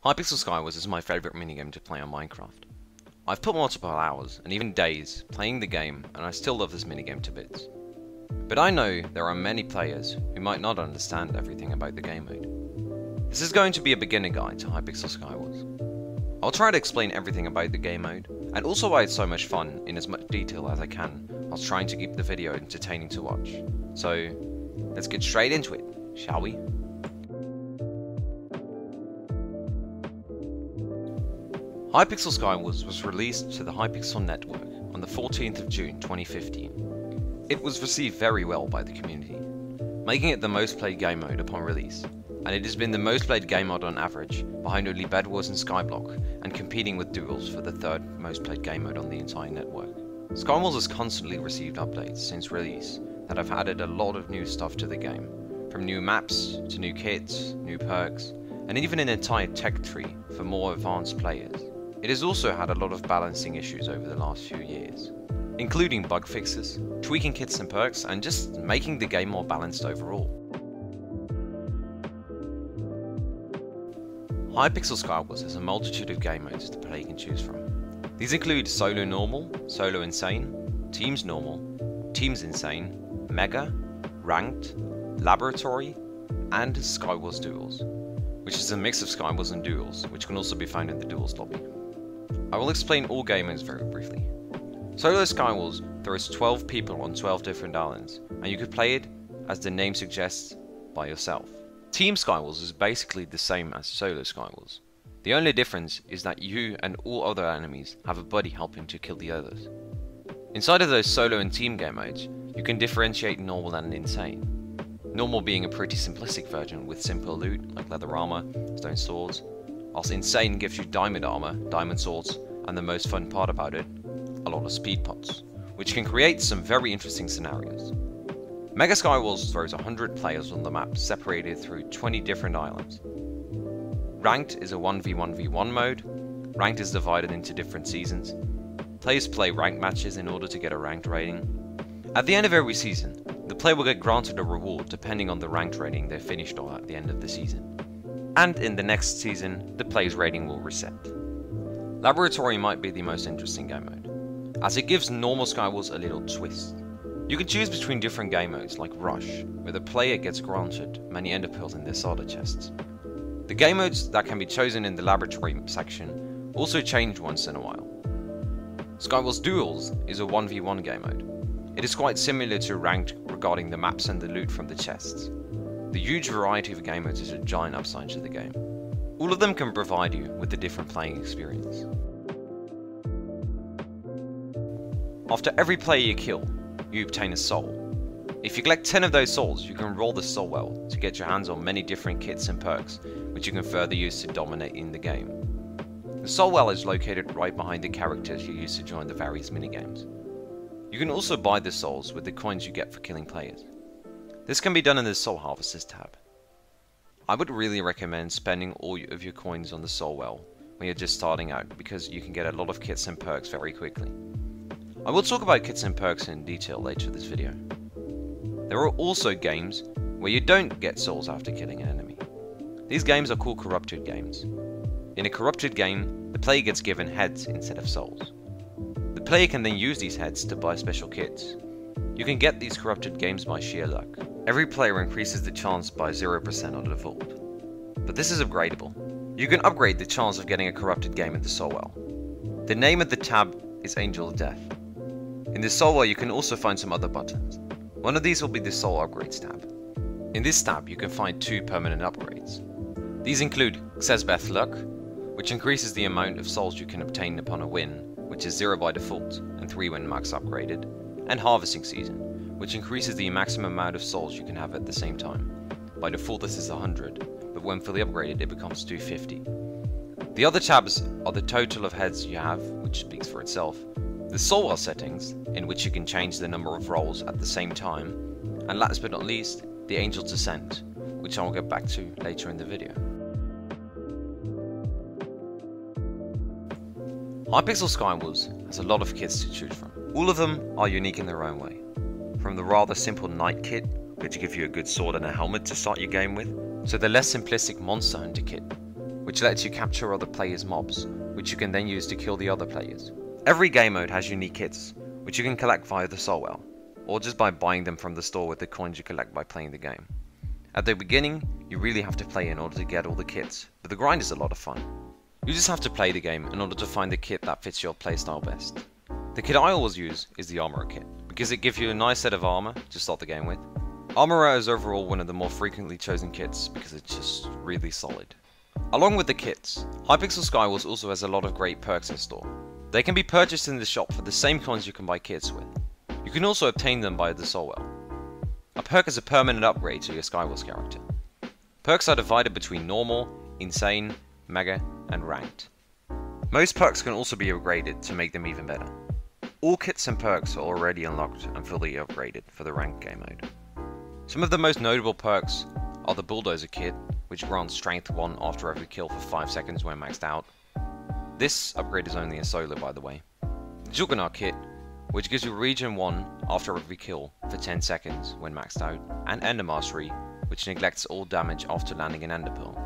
Hypixel Skywars is my favourite minigame to play on Minecraft. I've put multiple hours, and even days, playing the game, and I still love this minigame to bits. But I know there are many players who might not understand everything about the game mode. This is going to be a beginner guide to Hypixel Skywars. I'll try to explain everything about the game mode, and also why it's so much fun in as much detail as I can, whilst trying to keep the video entertaining to watch. So, let's get straight into it, shall we? Hypixel Skywars was released to the Hypixel network on the 14th of June 2015. It was received very well by the community, making it the most played game mode upon release, and it has been the most played game mode on average, behind only Bed Wars and Skyblock, and competing with Duels for the third most played game mode on the entire network. Skywars has constantly received updates since release that have added a lot of new stuff to the game, from new maps to new kits, new perks, and even an entire tech tree for more advanced players. It has also had a lot of balancing issues over the last few years, including bug fixes, tweaking kits and perks, and just making the game more balanced overall. Hypixel Skywars has a multitude of game modes the player can choose from. These include Solo Normal, Solo Insane, Teams Normal, Teams Insane, Mega, Ranked, Laboratory, and Skywars Duels, which is a mix of Skywars and Duels, which can also be found in the Duels lobby. I will explain all game modes very briefly. Solo Skywars throws 12 people on 12 different islands, and you could play it, as the name suggests, by yourself. Team Skywars is basically the same as Solo Skywars. The only difference is that you and all other enemies have a buddy helping to kill the others. Inside of those solo and team game modes, you can differentiate normal and insane. Normal being a pretty simplistic version with simple loot like leather armor, stone swords, whilst insane gives you diamond armor, diamond swords, and the most fun part about it, a lot of speed pots, which can create some very interesting scenarios. Mega Skywars throws 100 players on the map separated through 20 different islands. Ranked is a 1v1v1 mode. Ranked is divided into different seasons. Players play ranked matches in order to get a ranked rating. At the end of every season, the player will get granted a reward depending on the ranked rating they finished on at the end of the season. And in the next season, the player's rating will reset. Laboratory might be the most interesting game mode, as it gives normal Skywars a little twist. You can choose between different game modes like Rush, where the player gets granted many ender pearls in their solder chests. The game modes that can be chosen in the Laboratory section also change once in a while. Skywars Duels is a 1v1 game mode. It is quite similar to Ranked regarding the maps and the loot from the chests. The huge variety of game modes is a giant upside to the game. All of them can provide you with a different playing experience. After every player you kill, you obtain a soul. If you collect 10 of those souls, you can roll the soul well to get your hands on many different kits and perks, which you can further use to dominate in the game. The soul well is located right behind the characters you use to join the various minigames. You can also buy the souls with the coins you get for killing players. This can be done in the Soul Harvesters tab. I would really recommend spending all of your coins on the soul well when you're just starting out, because you can get a lot of kits and perks very quickly. I will talk about kits and perks in detail later in this video. There are also games where you don't get souls after killing an enemy. These games are called corrupted games. In a corrupted game, the player gets given heads instead of souls. The player can then use these heads to buy special kits. You can get these corrupted games by sheer luck. Every player increases the chance by 0% on default. But this is upgradable. You can upgrade the chance of getting a corrupted game in the Soul Well. The name of the tab is Angel of Death. In the Soul Well you can also find some other buttons. One of these will be the Soul Upgrades tab. In this tab you can find 2 permanent upgrades. These include Xezbeth Luck, which increases the amount of souls you can obtain upon a win, which is 0 by default and 3 when max upgraded, and Harvesting Season, which increases the maximum amount of souls you can have at the same time. By default this is 100, but when fully upgraded it becomes 250. The other tabs are the total of heads you have, which speaks for itself, the Soul Well settings, in which you can change the number of rolls at the same time, and last but not least, the Angel's Descent, which I will get back to later in the video. Hypixel Skywars has a lot of kits to choose from. All of them are unique in their own way. From the rather simple Knight kit, which gives you a good sword and a helmet to start your game with, to the less simplistic Monster Hunter kit, which lets you capture other players' mobs, which you can then use to kill the other players. Every game mode has unique kits, which you can collect via the soul well, or just by buying them from the store with the coins you collect by playing the game. At the beginning, you really have to play in order to get all the kits, but the grind is a lot of fun. You just have to play the game in order to find the kit that fits your playstyle best. The kit I always use is the Armorer kit, because it gives you a nice set of armor to start the game with. Armorer is overall one of the more frequently chosen kits because it's just really solid. Along with the kits, Hypixel Skywars also has a lot of great perks in store. They can be purchased in the shop for the same coins you can buy kits with. You can also obtain them by the soul well. A perk is a permanent upgrade to your Skywars character. Perks are divided between normal, insane, mega, and ranked. Most perks can also be upgraded to make them even better. All kits and perks are already unlocked and fully upgraded for the ranked game mode. Some of the most notable perks are the Bulldozer kit, which grants strength 1 after every kill for 5 seconds when maxed out. This upgrade is only in solo, by the way. The Juggernaut kit, which gives you regen 1 after every kill for 10 seconds when maxed out, and Ender Mastery, which neglects all damage after landing an Ender Pearl.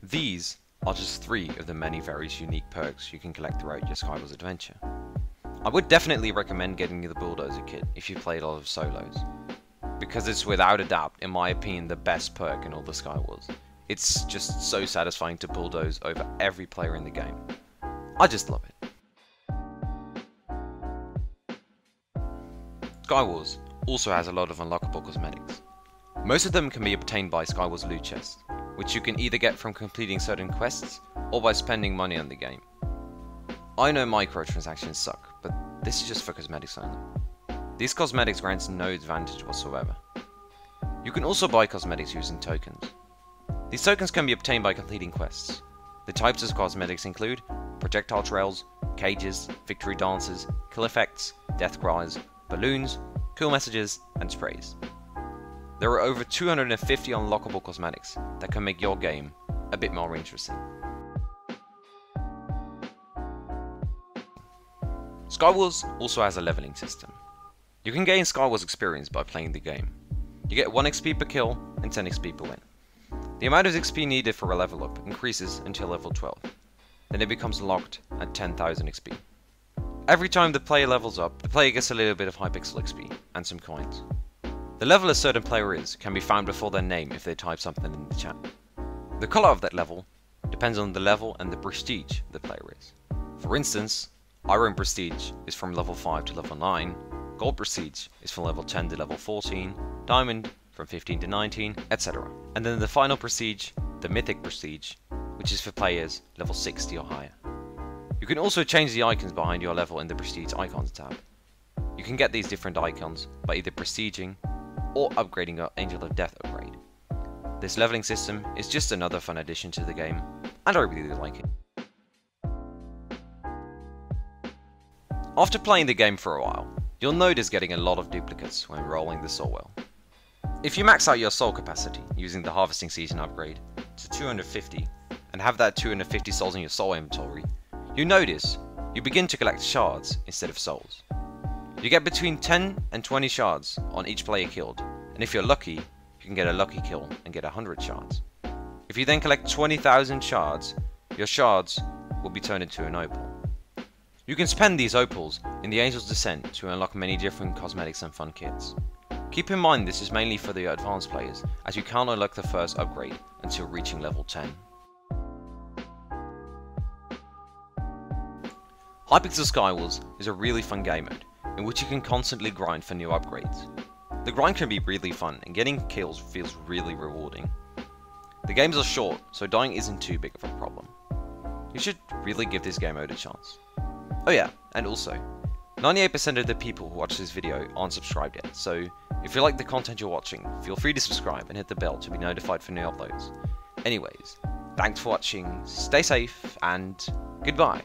These are just 3 of the many various unique perks you can collect throughout your Skywars adventure. I would definitely recommend getting the Bulldozer kit if you played a lot of solos, because it's without a doubt, in my opinion, the best perk in all the Skywars. It's just so satisfying to bulldoze over every player in the game. I just love it. Skywars also has a lot of unlockable cosmetics. Most of them can be obtained by Skywars loot chests, which you can either get from completing certain quests or by spending money on the game. I know microtransactions suck, but this is just for cosmetics only. These cosmetics grants no advantage whatsoever. You can also buy cosmetics using tokens. These tokens can be obtained by completing quests. The types of cosmetics include projectile trails, cages, victory dances, kill effects, death cries, balloons, cool messages, and sprays. There are over 250 unlockable cosmetics that can make your game a bit more interesting. Skywars also has a leveling system. You can gain Skywars experience by playing the game. You get 1 XP per kill and 10 XP per win. The amount of XP needed for a level up increases until level 12. Then it becomes locked at 10,000 XP. Every time the player levels up, the player gets a little bit of Hypixel XP and some coins. The level a certain player is can be found before their name if they type something in the chat. The color of that level depends on the level and the prestige the player is. For instance, Iron Prestige is from level 5 to level 9, Gold Prestige is from level 10 to level 14, Diamond from 15 to 19, etc. And then the final Prestige, the Mythic Prestige, which is for players level 60 or higher. You can also change the icons behind your level in the Prestige Icons tab. You can get these different icons by either prestiging or upgrading your Angel of Death upgrade. This leveling system is just another fun addition to the game, and I really like it. After playing the game for a while, you'll notice getting a lot of duplicates when rolling the soul well. If you max out your soul capacity using the Harvesting Season upgrade to 250 and have that 250 souls in your soul inventory, you notice you begin to collect shards instead of souls. You get between 10 and 20 shards on each player killed, and if you're lucky, you can get a lucky kill and get 100 shards. If you then collect 20,000 shards, your shards will be turned into an opal. You can spend these opals in the Angel's Descent to unlock many different cosmetics and fun kits. Keep in mind this is mainly for the advanced players, as you can't unlock the first upgrade until reaching level 10. Hypixel Skywars is a really fun game mode, in which you can constantly grind for new upgrades. The grind can be really fun, and getting kills feels really rewarding. The games are short, so dying isn't too big of a problem. You should really give this game mode a chance. Oh yeah, and also, 98% of the people who watch this video aren't subscribed yet, so if you like the content you're watching, feel free to subscribe and hit the bell to be notified for new uploads. Anyways, thanks for watching, stay safe, and goodbye.